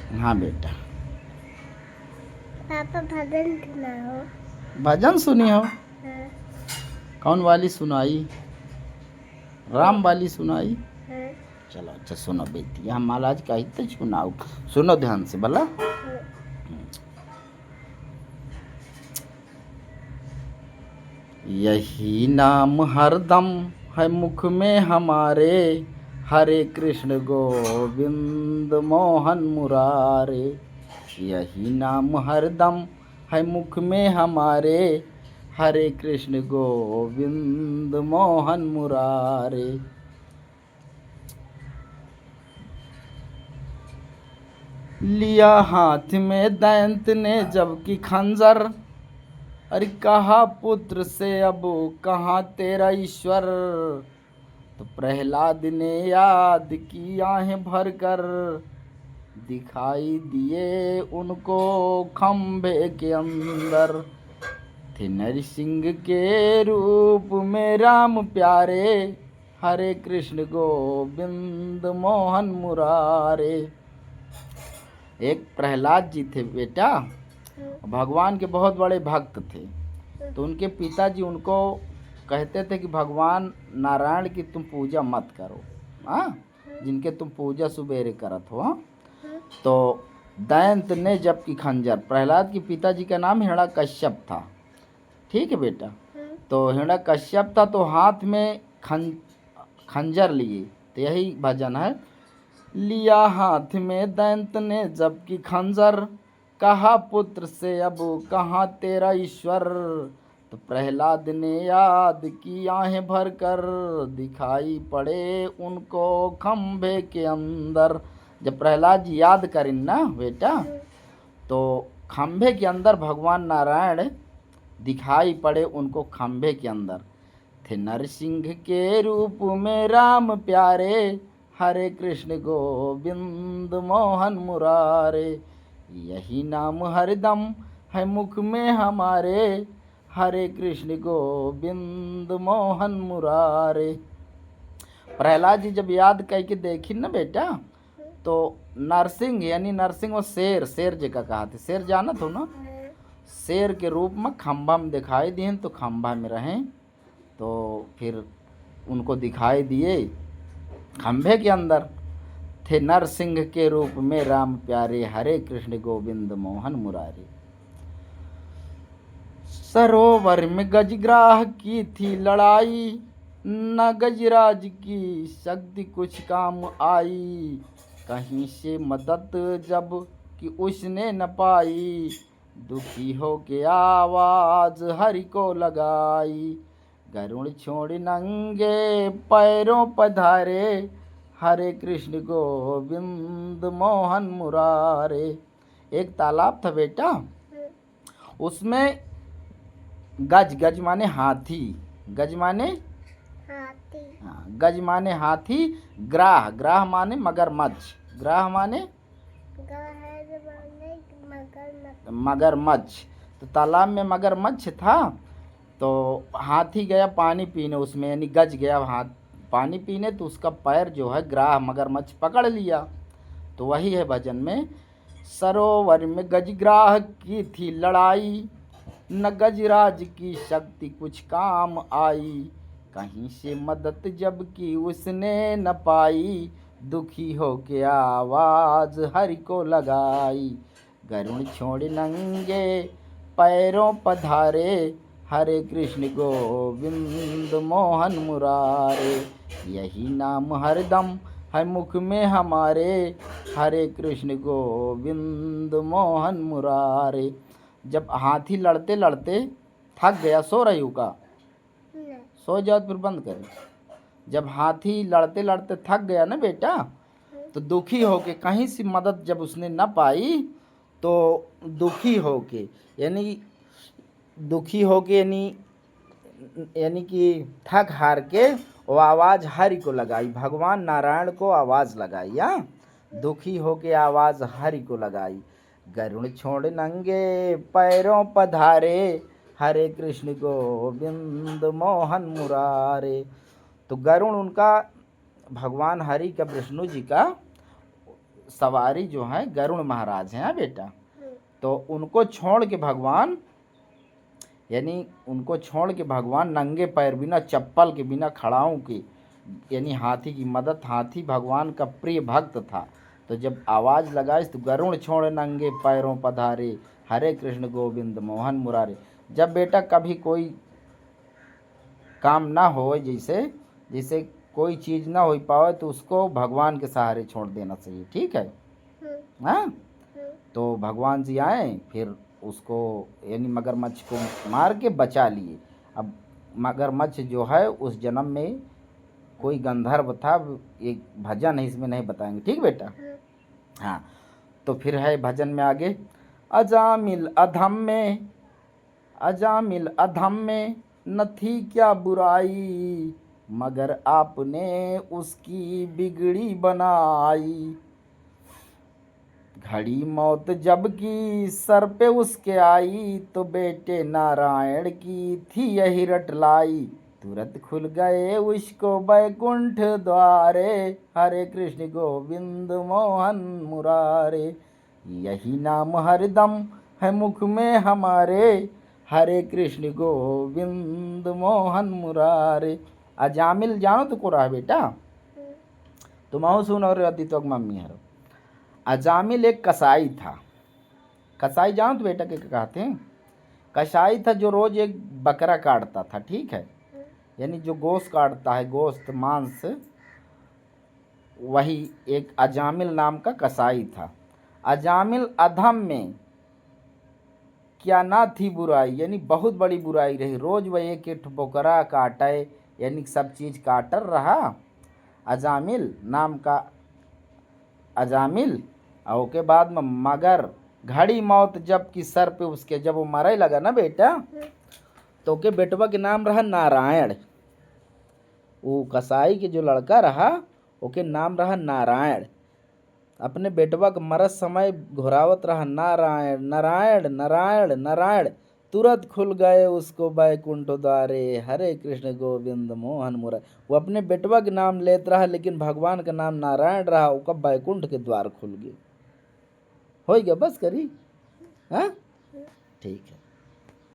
हाँ बेटा। पापा भजन सुनाओ। भजन सुनी हो? हाँ। कौन वाली सुनाई? राम वाली सुनाई? हाँ। चलो अच्छा सुनो बेटी, हम महाराज का हित सुनाओ, सुनो ध्यान से भला। हाँ। यही नाम हरदम है मुख में हमारे, हरे कृष्ण गोविंद मोहन मुरारे। यही नाम हरदम है मुख में हमारे, हरे कृष्ण गोविंद मोहन मुरारे। लिया हाथ में दैंत ने जबकि खंजर, अरे कहा पुत्र से अब कहाँ तेरा ईश्वर। तो प्रहलाद ने याद की आहें भर कर, दिखाई दिए उनको खंभे के अंदर। थे नरसिंह के रूप में राम प्यारे, हरे कृष्ण गोविंद मोहन मुरारे। एक प्रहलाद जी थे बेटा, भगवान के बहुत बड़े भक्त थे। तो उनके पिताजी उनको कहते थे कि भगवान नारायण की तुम पूजा मत करो, हाँ, जिनके तुम पूजा सुबेरे करत हो। तो दैंत ने जबकि खंजर, प्रहलाद के पिताजी का नाम हिरण्यकश्यप था, ठीक है बेटा। तो हिरण्यकश्यप था, तो हाथ में खंजर लिए, तो यही भजन है। लिया हाथ में दैंत ने जबकि खंजर, कहा पुत्र से अब कहाँ तेरा ईश्वर। तो प्रहलाद ने याद की आहें भर कर, दिखाई पड़े उनको खंभे के अंदर। जब प्रहलाद जी याद करें ना बेटा, तो खंभे के अंदर भगवान नारायण दिखाई पड़े उनको खंभे के अंदर। थे नरसिंह के रूप में राम प्यारे, हरे कृष्ण गोविंद मोहन मुरारे। यही नाम हरदम है मुख में हमारे, हरे कृष्ण गोविंद मोहन मुरारे। प्रहलाद जी जब याद करके देखी ना बेटा, तो नरसिंह यानी नरसिंह वो शेर, शेर जगह कहा थे, शेर जानत हो ना, शेर के रूप में खंभा में दिखाई दिए। तो खंभा में रहें, तो फिर उनको दिखाई दिए खंभे के अंदर। थे नरसिंह के रूप में राम प्यारे, हरे कृष्ण गोविंद मोहन मुरारे। सरोवर में गजग्राह की थी लड़ाई, न गजराज की शक्ति कुछ काम आई। कहीं से मदद जब कि उसने न पाई, दुखी हो के आवाज हरि को लगाई। गरुण छोड़ नंगे पैरों पधारे, हरे कृष्ण गोविंद मोहन मुरारे। एक तालाब था बेटा, उसमें गज, गज माने हाथी, गज माने हाथी, हाँ, गज माने हाथी, ग्राह, ग्राह माने मगरमच्छ, ग्राह माने मगरमच्छ। तो तालाब में मगरमच्छ था, तो हाथी गया पानी पीने उसमें, यानी गज गया हाथ पानी पीने, तो उसका पैर जो है ग्राह मगरमच्छ पकड़ लिया। तो वही है भजन में, सरोवर में गजग्राह की थी लड़ाई, न गजराज की शक्ति कुछ काम आई। कहीं से मदद जब की उसने न पाई, दुखी हो के आवाज हरि को लगाई। गरुण छोड़ नंगे पैरों पधारे, हरे कृष्ण गोविंद मोहन मुरारे। यही नाम हरदम है मुख में हमारे, हरे कृष्ण गोविंद मोहन मुरारे। जब हाथी लड़ते लड़ते थक गया, सो रही हूँ का, सो जाओ फिर बंद कर। जब हाथी लड़ते लड़ते थक गया ना बेटा, तो दुखी होके कहीं से मदद जब उसने न पाई, तो दुखी होके यानी दुखी होके यानी कि थक हार के वो आवाज़ हरि को लगाई, भगवान नारायण को आवाज़ लगाई। दुखी होके आवाज़ हरि को लगाई। गरुण छोड़ नंगे पैरों पधारे, हरे कृष्ण गोविंद मोहन मुरारे। तो गरुण उनका भगवान हरि का, विष्णु जी का सवारी जो है गरुड़ महाराज हैं बेटा, तो उनको छोड़ के भगवान, यानी उनको छोड़ के भगवान नंगे पैर बिना चप्पल के बिना खड़ाऊं के, यानी हाथी की मदद, हाथी भगवान का प्रिय भक्त था। तो जब आवाज़ लगाई तो गरुड़ छोड़ नंगे पैरों पधारे, हरे कृष्ण गोविंद मोहन मुरारे। जब बेटा कभी कोई काम ना हो, जैसे जैसे कोई चीज़ ना हो पावे, तो उसको भगवान के सहारे छोड़ देना चाहिए, ठीक है। हाँ, तो भगवान जी आए, फिर उसको यानी मगरमच्छ को मार के बचा लिए। अब मगरमच्छ जो है उस जन्म में कोई गंधर्व था, एक भजन है इसमें नहीं बताएंगे, ठीक बेटा। हाँ, तो फिर है भजन में आगे, अजामिल अधम में, अजामिल अधम में न थी क्या बुराई, मगर आपने उसकी बिगड़ी बनाई। घड़ी मौत जब की सर पे उसके आई, तो बेटे नारायण की थी यही रट लाई। तुरंत खुल गए उसको बैकुंठ द्वारे, हरे कृष्ण गोविंद मोहन मुरारे। यही नाम हरदम है मुख में हमारे, हरे कृष्ण गोविंद मोहन मुरारे। अजामिल जानो तो को रहा बेटा, तुम आओ सुन और अति तो मम्मी हरो। अजामिल एक कसाई था। कसाई जानो तो बेटा के कहते हैं, कसाई था जो रोज एक बकरा काटता था, ठीक है, यानी जो गोश्त काटता है, गोश्त मांस, वही एक अजामिल नाम का कसाई था। अजामिल अधम में क्या ना थी बुराई, यानी बहुत बड़ी बुराई रही। रोज वह एक एक बकरा काटे, यानी सब चीज काटर रहा। अजामिल नाम का अजामिल, और के बाद में मगर घड़ी मौत जब की सर पे उसके, जब वो मरे लगा ना बेटा, तो के बेटवा के नाम रहा नारायण। वो कसाई के जो लड़का रहा ओके नाम रहा नारायण। अपने बेटवा के मरत समय घुरावत रहा नारायण नारायण नारायण नारायण। तुरंत खुल गए उसको बैकुंठ द्वारे, हरे कृष्ण गोविंद मोहन मुरारे। वो अपने बेटवा के नाम लेत रहा, लेकिन भगवान का नाम नारायण रहा, उसका बैकुंठ के द्वार खुल गए। हो गया, बस करी। हाँ, ठीक है।